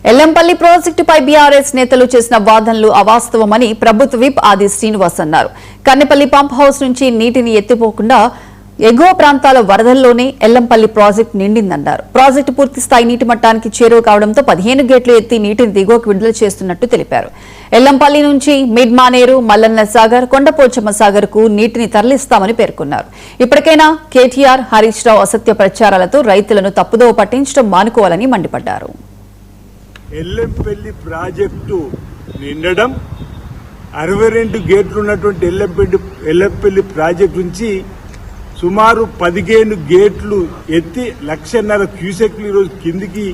ఎల్లంపల్లి ప్రాజెక్టుపై బీఆర్ఎస్ నేతలు చేసిన వాదనలు అవాస్తవమని ప్రభుత్వ విప్ ఆది శ్రీనివాస్ అన్నారు. కన్నెపల్లి పంప్ హౌస్ నుంచి నీటిని ఎత్తిపోకుండా ఎగువ ప్రాంతాల వరదల్లోనే ఎల్లంపల్లి ప్రాజెక్టు నిండిందన్నారు. ప్రాజెక్టు పూర్తి స్థాయి నీటి మట్టానికి చేరువ కావడంతో 15 గేట్లు ఎత్తి నీటిని దిగువకు విడుదల చేస్తున్నట్టు తెలిపారు. ఎల్లంపల్లి నుంచి మిడ్ మానేరు, మల్లన్న సాగర్, కొండపోచమ్మ సాగర్ కు నీటిని తరలిస్తామని పేర్కొన్నారు. ఇప్పటికైనా కేటీఆర్, హరీష్ రావు అసత్య ప్రచారాలతో రైతులను తప్పుదోవ పట్టించడం మానుకోవాలని మండిపడ్డారు. ఎల్లంపల్లి ప్రాజెక్టు నిండడం 62 గేట్లు ఉన్నటువంటి ఎల్లంపల్లి ప్రాజెక్టు నుంచి సుమారు 15 గేట్లు ఎత్తి 1.5 క్యూసెక్లు ఈరోజు కిందికి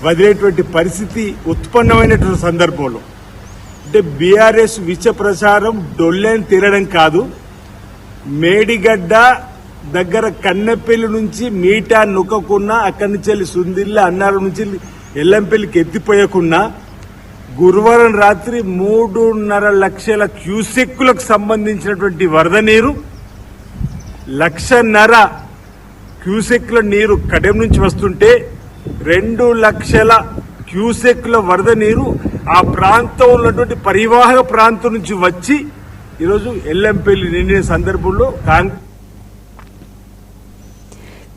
వదిలేటువంటి పరిస్థితి ఉత్పన్నమైనటువంటి సందర్భంలో అంటే బీఆర్ఎస్ విష ప్రచారం డొల్లేని తీరడం కాదు. మేడిగడ్డ దగ్గర కన్నెపల్లి నుంచి మీటా నొక్కకున్నా, అక్కడి నుంచి వెళ్ళి సుందిల్ల అన్నారం నుంచి ఎల్లంపల్లికి ఎత్తిపోయకున్నా గురువారం రాత్రి 3.5 లక్షల క్యూసెక్కులకు సంబంధించినటువంటి వరద నీరు 1.5 క్యూసెక్ల నీరు కడెం నుంచి వస్తుంటే 2 లక్షల క్యూసెక్ల వరద నీరు ఆ ప్రాంతంలో ఉన్నటువంటి పరివాహక ప్రాంతం నుంచి వచ్చి ఈరోజు ఎల్లంపల్లి నిండిన సందర్భంలో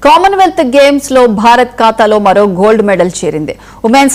కామన్వెల్త్ గేమ్స్ లో భారత్ ఖాతాలో మరో గోల్డ్ మెడల్ చేరింది. ఉమెన్స్